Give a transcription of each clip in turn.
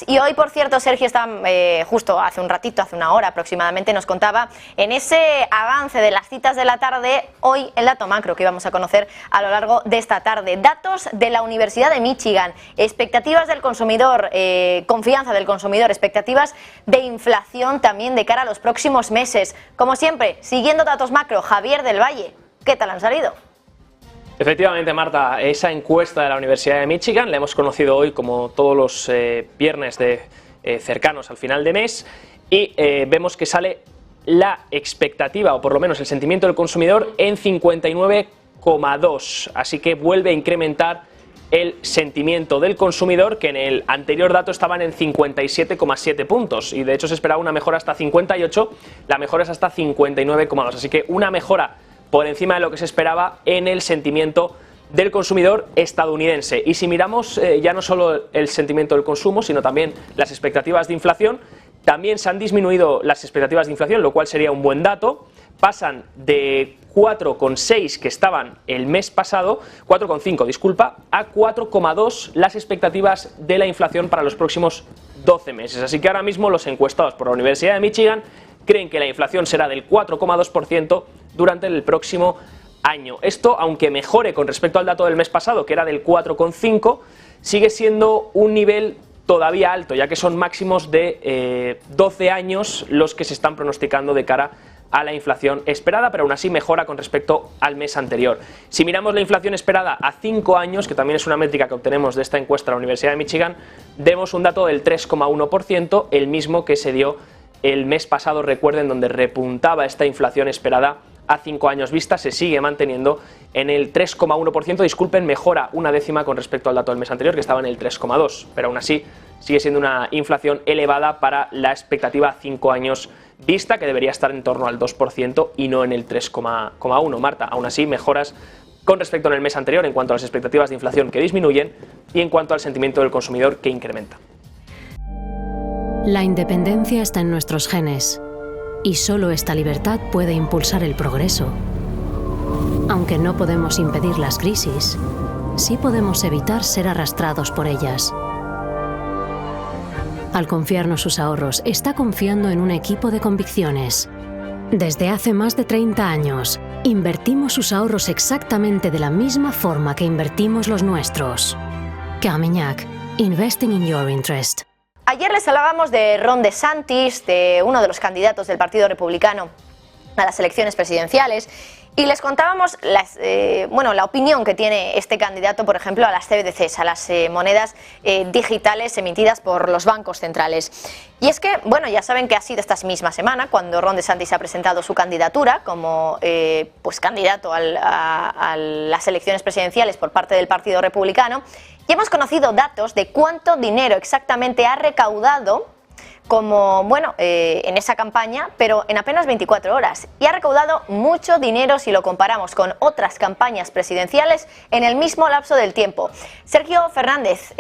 Y hoy, por cierto, Sergio está justo hace un ratito, hace una hora aproximadamente, nos contaba en ese avance de las citas de la tarde, hoy el dato macro que íbamos a conocer a lo largo de esta tarde. Datos de la Universidad de Michigan, expectativas del consumidor, confianza del consumidor, expectativas de inflación también de cara a los próximos meses. Como siempre, siguiendo datos macro, Javier del Valle, ¿qué tal han salido? Efectivamente, Marta, esa encuesta de la Universidad de Michigan la hemos conocido hoy como todos los viernes cercanos al final de mes y vemos que sale la expectativa, o por lo menos el sentimiento del consumidor, en 59,2, así que vuelve a incrementar el sentimiento del consumidor, que en el anterior dato estaban en 57,7 puntos y de hecho se esperaba una mejora hasta 58, la mejora es hasta 59,2, así que una mejora por encima de lo que se esperaba en el sentimiento del consumidor estadounidense. Y si miramos ya no solo el sentimiento del consumo, sino también las expectativas de inflación, también se han disminuido las expectativas de inflación, lo cual sería un buen dato. Pasan de 4,6 que estaban el mes pasado, 4,5 disculpa, a 4,2 las expectativas de la inflación para los próximos 12 meses. Así que ahora mismo los encuestados por la Universidad de Michigan creen que la inflación será del 4,2% durante el próximo año. Esto, aunque mejore con respecto al dato del mes pasado, que era del 4,5, sigue siendo un nivel todavía alto, ya que son máximos de 12 años los que se están pronosticando de cara a la inflación esperada, pero aún así mejora con respecto al mes anterior. Si miramos la inflación esperada a 5 años, que también es una métrica que obtenemos de esta encuesta de la Universidad de Michigan, vemos un dato del 3,1%, el mismo que se dio el mes pasado, recuerden, donde repuntaba esta inflación esperada a 5 años vista, se sigue manteniendo en el 3,1%, disculpen, mejora una décima con respecto al dato del mes anterior, que estaba en el 3,2%, pero aún así sigue siendo una inflación elevada para la expectativa a 5 años vista, que debería estar en torno al 2% y no en el 3,1%. Marta, aún así mejoras con respecto al mes anterior en cuanto a las expectativas de inflación, que disminuyen, y en cuanto al sentimiento del consumidor, que incrementa. La independencia está en nuestros genes, y solo esta libertad puede impulsar el progreso. Aunque no podemos impedir las crisis, sí podemos evitar ser arrastrados por ellas. Al confiarnos sus ahorros, está confiando en un equipo de convicciones. Desde hace más de 30 años, invertimos sus ahorros exactamente de la misma forma que invertimos los nuestros. Carmignac, investing in your interest. Ayer les hablábamos de Ron DeSantis, de uno de los candidatos del Partido Republicano a las elecciones presidenciales, y les contábamos la opinión que tiene este candidato, por ejemplo, a las CBDCs, a las monedas digitales emitidas por los bancos centrales. Y es que, bueno, ya saben que ha sido esta misma semana cuando Ron DeSantis ha presentado su candidatura como candidato a las elecciones presidenciales por parte del Partido Republicano, y hemos conocido datos de cuánto dinero exactamente ha recaudado en esa campaña, pero en apenas 24 horas. Y ha recaudado mucho dinero si lo comparamos con otras campañas presidenciales en el mismo lapso del tiempo. Sergio Fernández,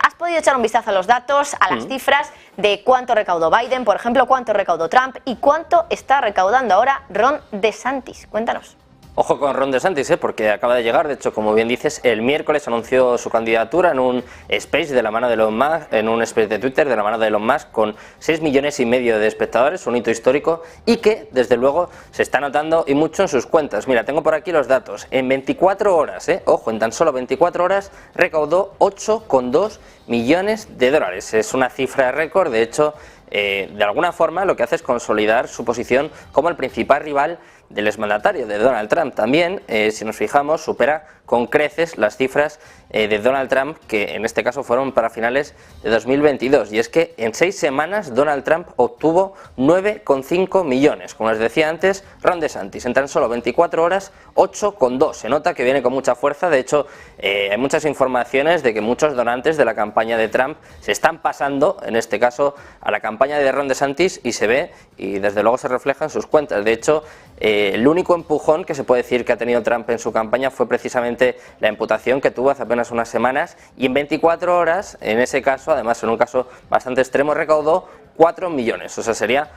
¿has podido echar un vistazo a los datos, a las cifras de cuánto recaudó Biden, por ejemplo, cuánto recaudó Trump y cuánto está recaudando ahora Ron DeSantis? Cuéntanos. Ojo con Ron DeSantis, porque acaba de llegar. De hecho, como bien dices, el miércoles anunció su candidatura en un space de la mano de Elon Musk, en un space de Twitter de la mano de Elon Musk, con 6,5 millones de espectadores, un hito histórico y que, desde luego, se está notando y mucho en sus cuentas. Mira, tengo por aquí los datos. En 24 horas, ojo, en tan solo 24 horas, recaudó 8,2 millones de dólares. Es una cifra de récord. De hecho, de alguna forma lo que hace es consolidar su posición como el principal rival del exmandatario, de Donald Trump. También, si nos fijamos, supera con creces las cifras de Donald Trump, que en este caso fueron para finales de 2022. Y es que en 6 semanas Donald Trump obtuvo 9,5 millones. Como les decía antes, Ron DeSantis en tan solo 24 horas, 8,2. Se nota que viene con mucha fuerza. De hecho, hay muchas informaciones de que muchos donantes de la campaña de Trump se están pasando, en este caso, a la campaña de Ron DeSantis, y se ve y desde luego se refleja en sus cuentas. De hecho, el único empujón que se puede decir que ha tenido Trump en su campaña fue precisamente la imputación que tuvo hace apenas unas semanas, y en 24 horas, en ese caso, además en un caso bastante extremo, recaudó 4 millones, o sea, sería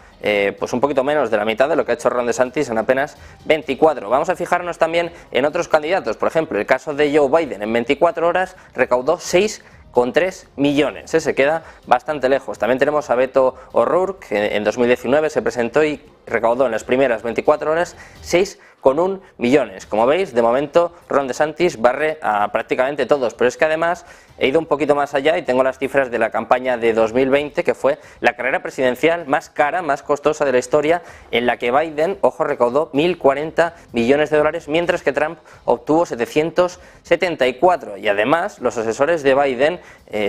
pues un poquito menos de la mitad de lo que ha hecho Ron DeSantis en apenas 24. Vamos a fijarnos también en otros candidatos. Por ejemplo, el caso de Joe Biden, en 24 horas recaudó 6,5 6,3 millones. Se queda bastante lejos. También tenemos a Beto O'Rourke, que en 2019 se presentó y recaudó en las primeras 24 horas 6,1 millones. Como veis, de momento Ron DeSantis barre a prácticamente todos, pero es que además he ido un poquito más allá y tengo las cifras de la campaña de 2020, que fue la carrera presidencial más cara, más costosa de la historia, en la que Biden, ojo, recaudó 1.040 millones de dólares, mientras que Trump obtuvo 774. Y además, los asesores de Biden,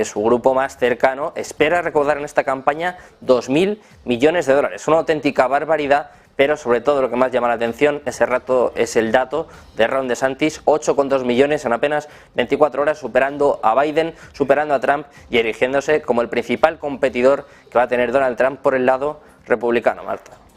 su grupo más cercano, espera recaudar en esta campaña 2.000 millones de dólares. Una auténtica barbaridad, pero sobre todo lo que más llama la atención es el dato de Ron DeSantis, 8,2 millones en apenas 24 horas, superando a Biden, superando a Trump y erigiéndose como el principal competidor que va a tener Donald Trump por el lado republicano, Marta.